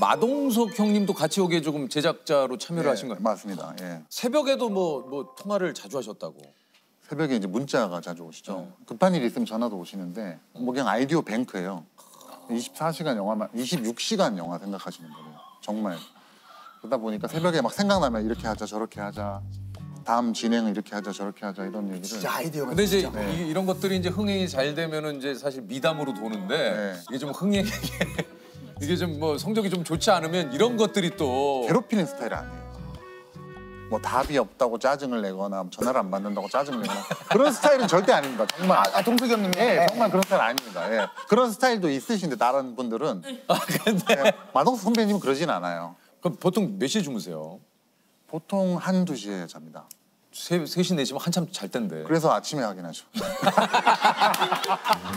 마동석 형님도 같이 여기에 조금 제작자로 참여를 하신 거예요? 맞습니다. 예. 새벽에도 뭐 통화를 자주 하셨다고. 새벽에 이제 문자가 자주 오시죠. 급한 일 있으면 전화도 오시는데 뭐 그냥 아이디어 뱅크예요. 24시간 영화만 26시간 영화 생각하시는 거예요. 정말. 그러다 보니까 새벽에 막 생각나면 이렇게 하자 저렇게 하자. 다음 진행은 이렇게 하자 저렇게 하자 이런 얘기를. 진짜 아이디어가. 근데 이제 진짜. 이런 것들이 이제 흥행이 잘 되면은 이제 사실 미담으로 도는데 이게 좀 흥행이 이게 좀 뭐 성적이 좀 좋지 않으면 이런 것들이 또 괴롭히는 스타일 아니에요. 뭐 답이 없다고 짜증을 내거나 전화를 안 받는다고 짜증을 내거나 그런 스타일은 절대 아닙니다. 정말. 동석이 형님. 예, 정말 그런 스타일 아닙니다. 예. 그런 스타일도 있으신데 다른 분들은. 근데 예, 마동석 선배님은 그러진 않아요. 그럼 보통 몇 시에 주무세요? 보통 1, 2시에 잡니다. 3시, 4시면 한참 잘 텐데. 그래서 아침에 하긴 하죠.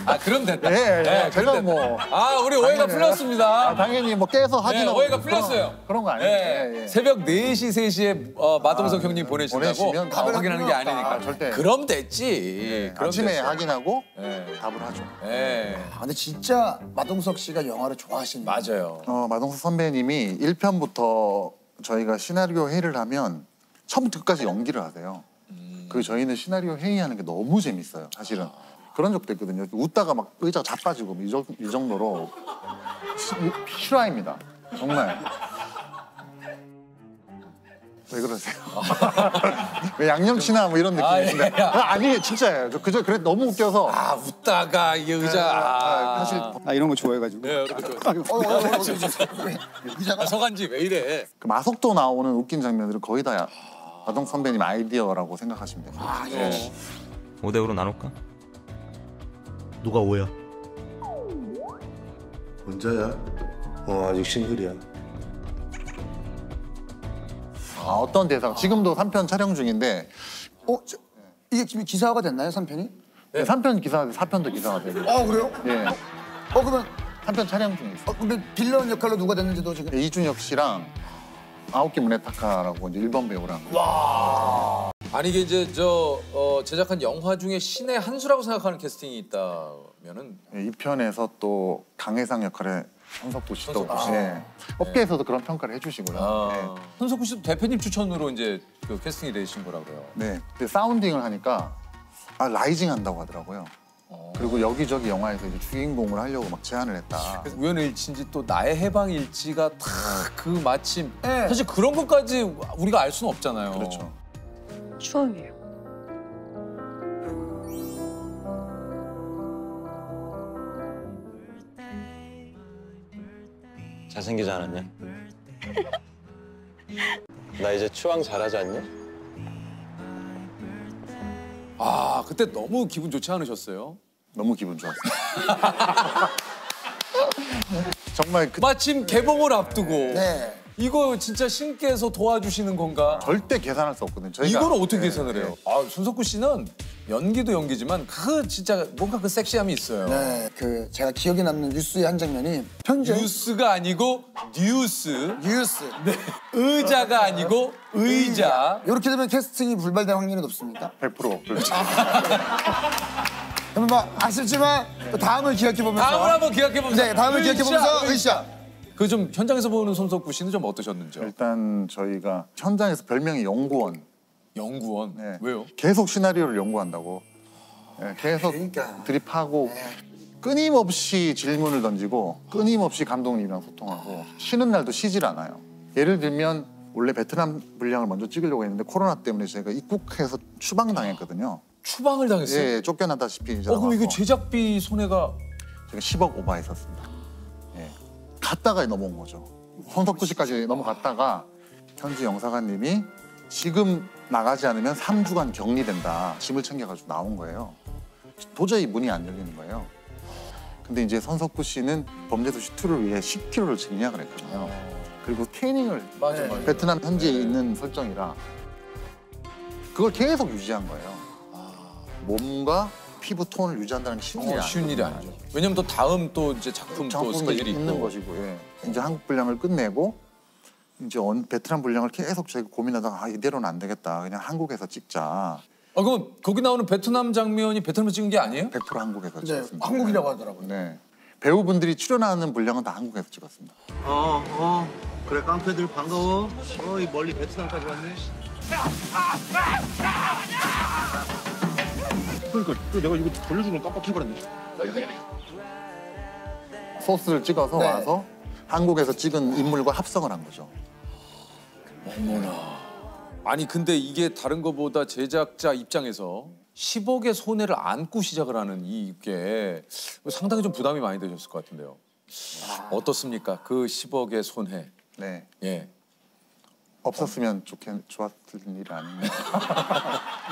아, 그럼 됐다. 예. 제가 됐다. 뭐. 아, 우리 오해가 풀렸습니다. 당연히 뭐 깨서 하진 않고. 오해가 풀렸어요. 그런 거 아니에요. 예. 새벽 4시, 3시에 마동석 형님 보내신다고 보내시면 확인하는 게 아니니까. 절대. 그럼 됐지. 그럼 아침에 됐어. 확인하고 답을 하죠. 근데 진짜 마동석 씨가 영화를 좋아하시는. 맞아요. 마동석 선배님이 1편부터 저희가 시나리오 회의를 하면 처음부터 끝까지 연기를 하세요. 그 저희는 시나리오 회의하는 게 너무 재밌어요. 사실은 그런 적도 있거든요. 웃다가 막 의자가 자빠지고 이 정도로 실화입니다. 정말. 왜 그러세요? 왜 양념치나 뭐 이런 느낌인데? 아니 진짜예요. 그저 그래 너무 웃겨서. 웃다가 이 의자. 사실 이런 거 좋아해가지고. 네, 서간지 왜 이래? 그 마석도 나오는 웃긴 장면들은 거의 다 마동석 선배님 아이디어라고 생각하시면 됩니다. 예. 5대5로 나눌까? 누가 5야? 혼자야? 아직 싱글이야. 어떤 대사가 지금도 3편 촬영 중인데 이게 지금 기사화가 됐나요, 3편이? 네. 3편 기사가 4편도 기사가 되고. 그래요? 예. 그러면 3편 촬영 중에 있어요. 근데 빌런 역할로 누가 됐는지도 지금. 이준혁 씨랑 아오키 무네타카라고 이제 일본 배우랑. 아니 이게 이제 제작한 영화 중에 신의 한 수라고 생각하는 캐스팅이 있다면은 이 편에서 또 강혜상 역할에 손석구 씨도 업계에서도 그런 평가를 해주시고요. 손석구 씨도 대표님 추천으로 이제 그 캐스팅이 되신 거라고요. 네. 근데 사운딩을 하니까 라이징 한다고 하더라고요. 그리고 여기저기 영화에서 이제 주인공을 하려고 막 제안을 했다. 우연의 일치인지 또 나의 해방일지가 딱 그 마침 사실 그런 것까지 우리가 알 수는 없잖아요. 그렇죠. 추억이에요. 잘생기지 않았냐? 나 이제 추앙 잘하지 않냐? 그때 너무 기분 좋지 않으셨어요? 너무 기분 좋았어요. 정말 마침 개봉을 앞두고 이거 진짜 신께서 도와주시는 건가? 절대 계산할 수 없거든요. 저희가. 이걸 어떻게 계산을 해요? 손석구 씨는 연기도 연기지만 그 진짜 뭔가 그 섹시함이 있어요. 네, 제가 기억에 남는 뉴스의 한 장면이 편지. 뉴스가 아니고 뉴스. 네. 의자가 아니고 의자. 이렇게 되면 캐스팅이 불발될 확률이 높습니까? 100%. 그러면 뭐 아쉽지만 또 다음을 기억해보면서. 다음을 한번 기억해보면서. 네, 다음을 기억해보면서 의자. 그 좀 현장에서 보는 손석구 씨는 좀 어떠셨는지요? 일단 저희가 현장에서 별명이 연구원. 연구원? 네. 왜요? 계속 시나리오를 연구한다고. 네, 계속 드립하고 끊임없이 질문을 던지고 끊임없이 감독님이랑 소통하고 쉬는 날도 쉬질 않아요. 예를 들면 원래 베트남 분량을 먼저 찍으려고 했는데 코로나 때문에 제가 입국해서 추방당했거든요. 추방을 당했어요? 예, 쫓겨나다시피 이제 그럼 이거 제작비 손해가 제가 10억 오버했었습니다. 예. 갔다가 넘어온 거죠. 손석구 씨까지 넘어갔다가 현지 영사관님이 지금 나가지 않으면 3주간 격리된다. 짐을 챙겨가지고 나온 거예요. 도저히 문이 안 열리는 거예요. 근데 이제 손석구 씨는 범죄도시 2를 위해 10kg를 증량을 했거든요. 그리고 태닝을 맞아. 베트남 현지에 있는 설정이라 그걸 계속 유지한 거예요. 몸과 피부 톤을 유지한다는 게 쉬운 일이 아니죠. 왜냐면 또 다음 또 이제 작품 또 스케줄이 있는 있고. 것이고, 이제 한국 분량을 끝내고 이제 베트남 분량을 계속 저희가 고민하다가 이대로는 안 되겠다. 그냥 한국에서 찍자. 그럼 거기 나오는 베트남 장면이 베트남에서 찍은 게 아니에요? 100% 한국에서 찍었습니다. 한국이라고 하더라고요. 네. 배우분들이 출연하는 분량은 다 한국에서 찍었습니다. 그래 깡패들 반가워. 이 멀리 베트남까지 왔네. 그러니까 내가 이거 돌려주면 깜빡해버렸네. 소스를 찍어서 네. 와서 한국에서 찍은 인물과 합성을 한 거죠. 아니 근데 이게 다른 것보다 제작자 입장에서 10억의 손해를 안고 시작을 하는 이게 상당히 좀 부담이 많이 되셨을 것 같은데요. 어떻습니까? 그 10억의 손해. 네. 예. 없었으면 좋았을 일이 아닙니다.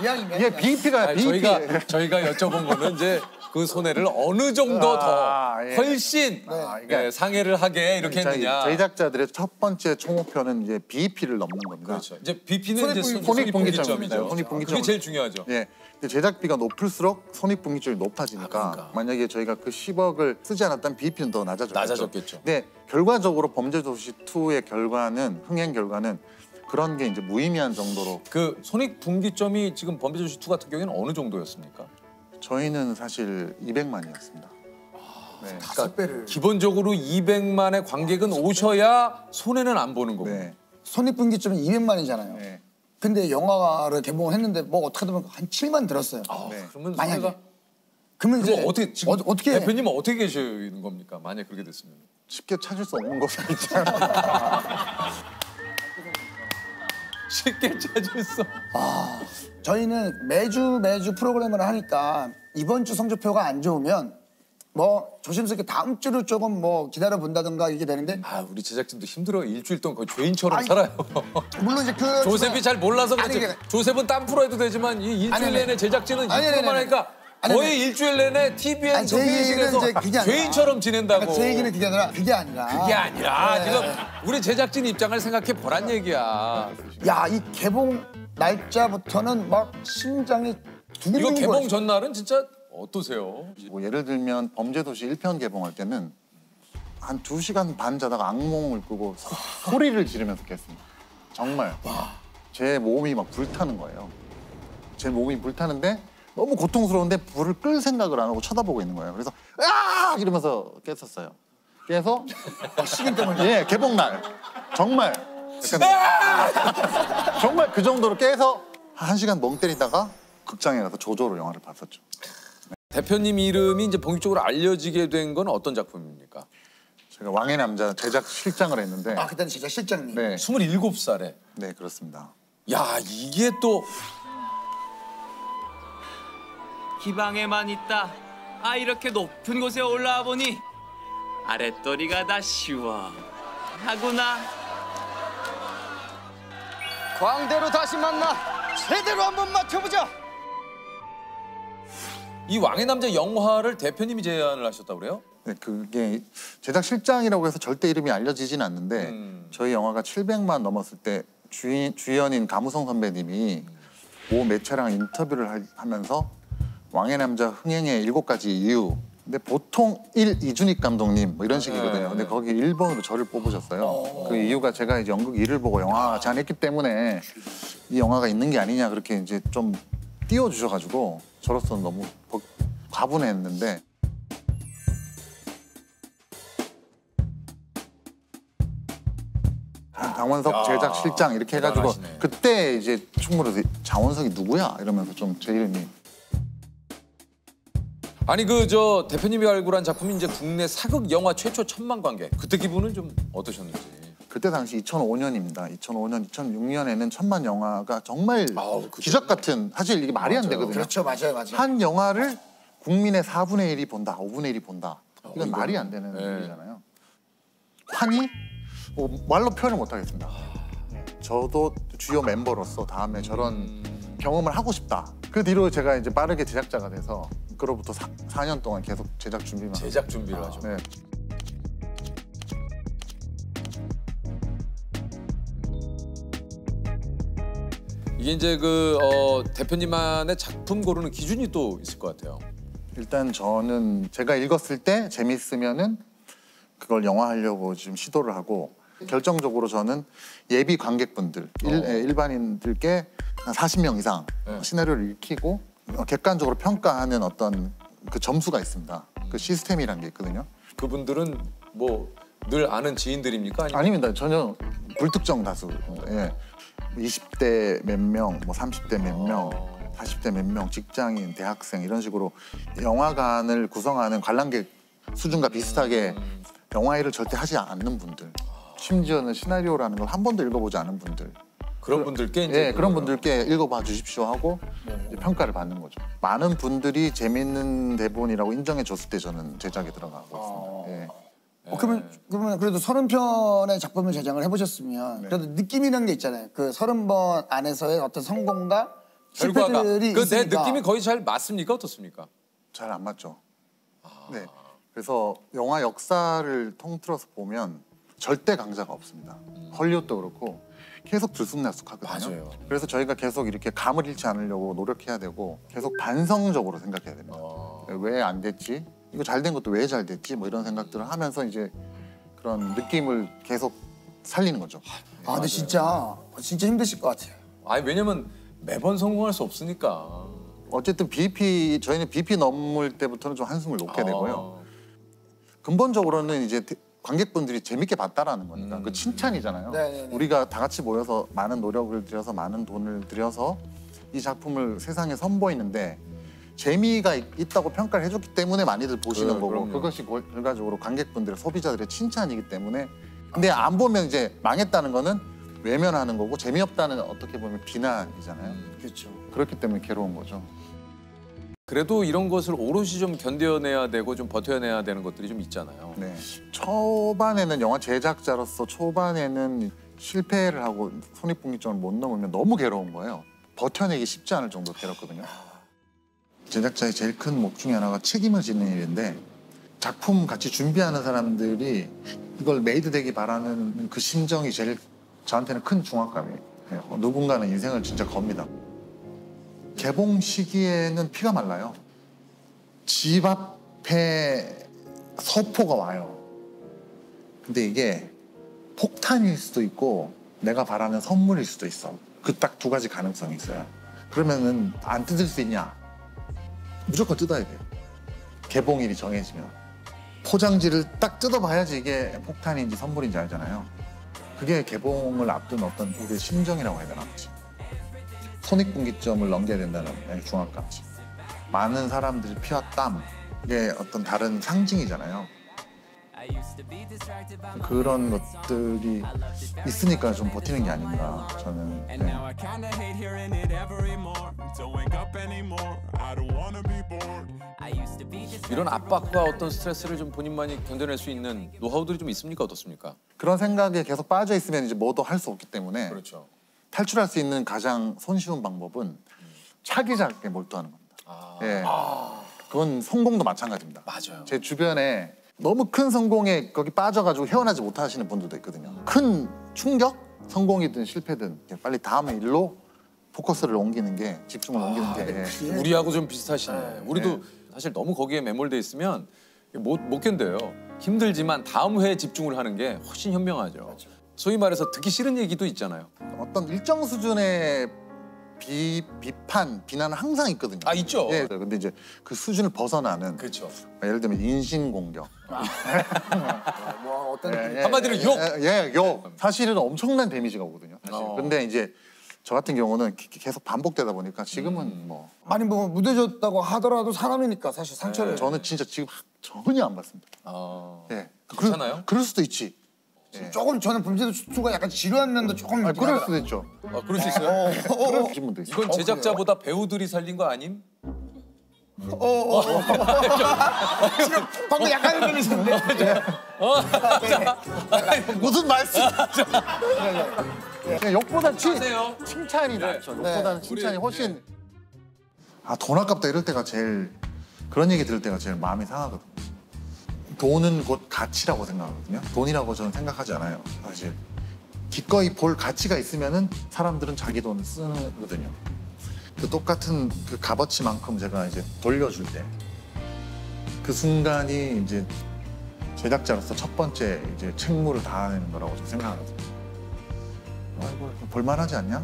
이왕이면 이게 BEP가 아니, BEP. 저희가 여쭤본 거는 이제 그 손해를 어느 정도 더 예. 훨씬 그러니까 상해를 하게 이렇게 했느냐. 제작자들의 첫 번째 총목표는 이제 BEP를 넘는 겁니다. 그렇죠. 이제 BP는 이제 손익분기점이죠. 그게 제일 중요하죠. 예. 근데 제작비가 높을수록 손익분기점이 높아지니까 그러니까. 만약에 저희가 그 10억을 쓰지 않았다면 BEP는 더 낮아졌겠죠. 낮아졌겠죠. 근데 결과적으로 범죄도시 2의 결과는 흥행 결과는 그런 게 이제 무의미한 정도로 그 손익분기점이 지금 범죄도시 2 같은 경우에는 어느 정도였습니까? 저희는 사실 200만이었습니다. 네. 5배를 기본적으로 200만의 관객은 오셔야 손해는 안 보는 거고. 네. 손익분기점이 200만이잖아요. 네. 근데 영화를 개봉을 했는데 뭐 어떻게 하면 한 7만 들었어요. 네. 그러면 만약에. 손해가 그러면 이제 그럼 어떻게 지금 어떻게 대표님은 어떻게 계시는 겁니까? 만약 그렇게 됐으면. 쉽게 찾을 수 없는 것이 있잖아요. 쉽게 찾을 수. 저희는 매주 프로그램을 하니까 이번 주 성적표가 안 좋으면 뭐 조심스럽게 다음 주를 조금 뭐 기다려 본다든가 이게 되는데 아 우리 제작진도 힘들어. 일주일 동안 거의 죄인처럼 아니, 살아요. 물론 이제 그 조셉이 잘 몰라서 그렇지. 아니, 조셉은 딴 프로 해도 되지만 이 일주일 아니, 내내 제작진은 이 아니, 아니, 프로만 아니, 하니까 아니, 거의 아니. 일주일 내내 TVN 아니, 제 얘기는 조회실에서 이제 그게 아니라. 죄인처럼 지낸다고. 그러니까 제 얘기는 그게 아니라 그게 아니라 네. 지금 우리 제작진 입장을 생각해 보란 얘기야. 야, 이 개봉 날짜부터는 막 심장이 이거 두근두근 개봉 거렸어요. 전날은 진짜 어떠세요? 뭐 예를 들면 범죄도시 1편 개봉할 때는 한 2시간 반 자다가 악몽을 꾸고 소리를 지르면서 깼습니다. 정말. 제 몸이 막 불타는 거예요. 제 몸이 불타는데 너무 고통스러운데 불을 끌 생각을 안 하고 쳐다보고 있는 거예요. 그래서 으악! 이러면서 깼었어요. 깨서 식인 때문에 예, 개봉 날. 정말 약간 정말 그 정도로 깨서 1시간 멍 때리다가 극장에 가서 조조로 영화를 봤었죠. 대표님 이름이 이제 본격적으로 알려지게 된 건 어떤 작품입니까? 제가 왕의 남자 제작 실장을 했는데 아, 그때는 진짜 실장님. 네, 27살에. 네 그렇습니다. 야 이게 또 기방에만 있다. 아 이렇게 높은 곳에 올라와 보니 아랫도리가 다 시원하구나. 광대로 다시 만나 제대로 한번 맞춰보자. 이 왕의 남자 영화를 대표님이 제안을 하셨다고 그래요? 네, 그게 제작 실장이라고 해서 절대 이름이 알려지진 않는데 저희 영화가 700만 넘었을 때 주연인 가무성 선배님이 모 매체랑 인터뷰를 하면서 왕의 남자 흥행의 7가지 이유. 근데 보통 이준익 감독님 뭐 이런 식이거든요. 근데 거기 1번으로 저를 뽑으셨어요. 그 이유가 제가 이제 연극 1을 보고 영화 제안했기 때문에 이 영화가 있는 게 아니냐 그렇게 이제 좀 띄워주셔가지고 저로서는 너무 과분했는데 장원석 제작 실장 이렇게 해가지고 대단하시네. 그때 이제 충무로서 장원석이 누구야 이러면서 좀 제 이름이 아니 그 저 대표님이 발굴한 작품이 이제 국내 사극 영화 최초 1000만 관객. 그때 기분은 좀 어떠셨는지. 그때 당시 2005년입니다. 2005년, 2006년에는 1000만 영화가 정말 기적 같은 사실 이게 말이 안 되거든요. 그렇죠, 맞아요. 한 영화를 국민의 4분의 1이 본다, 5분의 1이 본다. 이건 말이 안 되는 네. 일이잖아요. 환희? 말로 표현을 못 하겠습니다. 저도 주요 멤버로서 다음에 저런 경험을 하고 싶다. 그 뒤로 제가 이제 빠르게 제작자가 돼서 그로부터 4년 동안 계속 제작 준비만 제작 준비를 하죠. 네. 이게 이제 그 대표님만의 작품 고르는 기준이 또 있을 것 같아요. 일단 저는 제가 읽었을 때 재밌으면은 그걸 영화하려고 지금 시도를 하고 결정적으로 저는 예비 관객분들 일반인들께 한 40명 이상 시나리오를 읽히고 객관적으로 평가하는 어떤 그 점수가 있습니다. 그 시스템이란 게 있거든요. 그분들은 뭐 늘 아는 지인들입니까? 아니면 아닙니다. 전혀 불특정 다수. 예. 20대 몇 명, 뭐 30대 몇 명, 40대 몇 명, 직장인, 대학생 이런 식으로 영화관을 구성하는 관람객 수준과 비슷하게 영화일을 절대 하지 않는 분들. 심지어는 시나리오라는 걸 한 번도 읽어보지 않은 분들. 그런 분들께 이제 그런 분들께 읽어봐 주십시오 하고 이제 평가를 받는 거죠. 많은 분들이 재밌는 대본이라고 인정해 줬을 때 저는 제작에 들어가고 있습니다. 예. 그러면 그래도 30편의 작품을 제작을 해보셨으면 그래도 느낌이라는 게 있잖아요. 그 30번 안에서의 어떤 성공과 결과가 실패들이 그 내 있으니까. 느낌이 거의 잘 맞습니까? 어떻습니까? 잘 안 맞죠. 네. 그래서 영화 역사를 통틀어서 보면 절대 강자가 없습니다. 헐리우드도 그렇고 계속 들쑥날쑥하거든요. 맞아요. 그래서 저희가 계속 이렇게 감을 잃지 않으려고 노력해야 되고 계속 반성적으로 생각해야 됩니다. 왜 안 됐지? 이거 잘 된 것도 왜 잘 됐지? 뭐 이런 생각들을 하면서 이제 그런 느낌을 계속 살리는 거죠. 근데 진짜 힘드실 것 같아요. 아니 왜냐면 매번 성공할 수 없으니까. 어쨌든 저희는 BP 넘을 때부터는 좀 한숨을 놓게 되고요. 근본적으로는 이제 관객분들이 재밌게 봤다라는 거니까 그 칭찬이잖아요. 네네네. 우리가 다 같이 모여서 많은 노력을 들여서 많은 돈을 들여서 이 작품을 세상에 선보이는데 재미가 있다고 평가를 해줬기 때문에 많이들 보시는 거고 그럼요. 그것이 결과적으로 관객분들의 소비자들의 칭찬이기 때문에 근데 안 보면 이제 망했다는 거는 외면하는 거고 재미없다는 어떻게 보면 비난이잖아요. 그렇죠. 그렇기 때문에 괴로운 거죠. 그래도 이런 것을 오롯이 좀 견뎌내야 되고 좀 버텨내야 되는 것들이 좀 있잖아요. 네. 초반에는 영화 제작자로서 초반에는 실패를 하고 손익분기점을 못 넘으면 너무 괴로운 거예요. 버텨내기 쉽지 않을 정도로 괴롭거든요. 제작자의 제일 큰 목 중에 하나가 책임을 지는 일인데 작품 같이 준비하는 사람들이 이걸 메이드 되기 바라는 그 심정이 제일 저한테는 큰 중압감이에요. 누군가는 인생을 진짜 겁니다. 개봉 시기에는 피가 말라요. 집 앞에 서포가 와요. 근데 이게 폭탄일 수도 있고 내가 바라는 선물일 수도 있어. 그 딱 두 가지 가능성이 있어요. 그러면은 안 뜯을 수 있냐? 무조건 뜯어야 돼요. 개봉일이 정해지면. 포장지를 딱 뜯어봐야지 이게 폭탄인지 선물인지 알잖아요. 그게 개봉을 앞둔 어떤 우리의 심정이라고 해야 되나? 손익분기점을 넘겨야 된다는 중압감지. 많은 사람들이 피와 땀, 이게 어떤 다른 상징이잖아요. 그런 것들이 있으니까 좀 버티는 게 아닌가 저는. 네. 이런 압박과 어떤 스트레스를 좀 본인만이 견뎌낼 수 있는 노하우들이 좀 있습니까? 어떻습니까? 그런 생각에 계속 빠져 있으면 이제 뭐도 할 수 없기 때문에 그렇죠. 탈출할 수 있는 가장 손쉬운 방법은 차기작에 몰두하는 겁니다. 예. 그건 성공도 마찬가지입니다. 맞아요. 제 주변에 너무 큰 성공에 거기 빠져가지고 헤어나지 못하시는 분들도 있거든요. 큰 충격? 성공이든 실패든 빨리 다음 일로 포커스를 옮기는 게, 집중을 옮기는 게. 우리하고 좀 비슷하시네. 우리도 사실 너무 거기에 매몰돼 있으면 못 견뎌요. 힘들지만 다음 회에 집중을 하는 게 훨씬 현명하죠. 소위 말해서 듣기 싫은 얘기도 있잖아요. 어떤 일정 수준의 비판, 비난은 항상 있거든요. 아, 있죠. 예. 근데 이제 그 수준을 벗어나는. 그렇죠. 예를 들면 인신공격. 뭐 어떤 한마디로 욕. 욕. 사실은 엄청난 데미지가 오거든요. 사실. 근데 이제 저 같은 경우는 계속 반복되다 보니까 지금은 뭐. 아니 뭐 무뎌졌다고 하더라도 사람이니까 사실 상처를. 저는 진짜 지금 전혀 안 받습니다. 예. 괜찮아요? 그럴 수도 있지. 조금 저는 범죄도 추가 약간 지루한 면도 조금 있긴 그럴 하더라. 수도 있죠. 그럴 수 있어요? 그러신 분도 있어요. 이건 제작자보다 배우들이 살린 거 아님? 지금 방금 약간 흔들리셨는데. 무슨 말씀? 욕보다 하세요. 칭찬이 낫죠. 욕보다는 칭찬이 우리, 훨씬. 돈 아깝다 이럴 때가 제일, 그런 얘기 들을 때가 제일 마음이 상하거든요. 돈은 곧 가치라고 생각하거든요. 돈이라고 저는 생각하지 않아요. 사실 기꺼이 볼 가치가 있으면은 사람들은 자기 돈을 쓰거든요. 그 똑같은 그 값어치만큼 제가 이제 돌려줄 때 그 순간이 이제 제작자로서 첫 번째 이제 책무를 다하는 거라고 저는 생각하거든요. 아이고 볼만하지 않냐?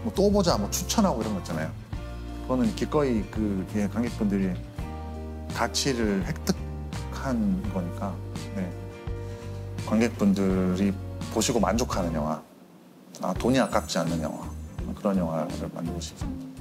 뭐 또 보자, 뭐 추천하고 이런 거 있잖아요. 그거는 기꺼이 그 관객분들이 가치를 획득한 거니까. 네. 관객분들이 보시고 만족하는 영화, 돈이 아깝지 않는 영화, 그런 영화를 만들고 싶습니다.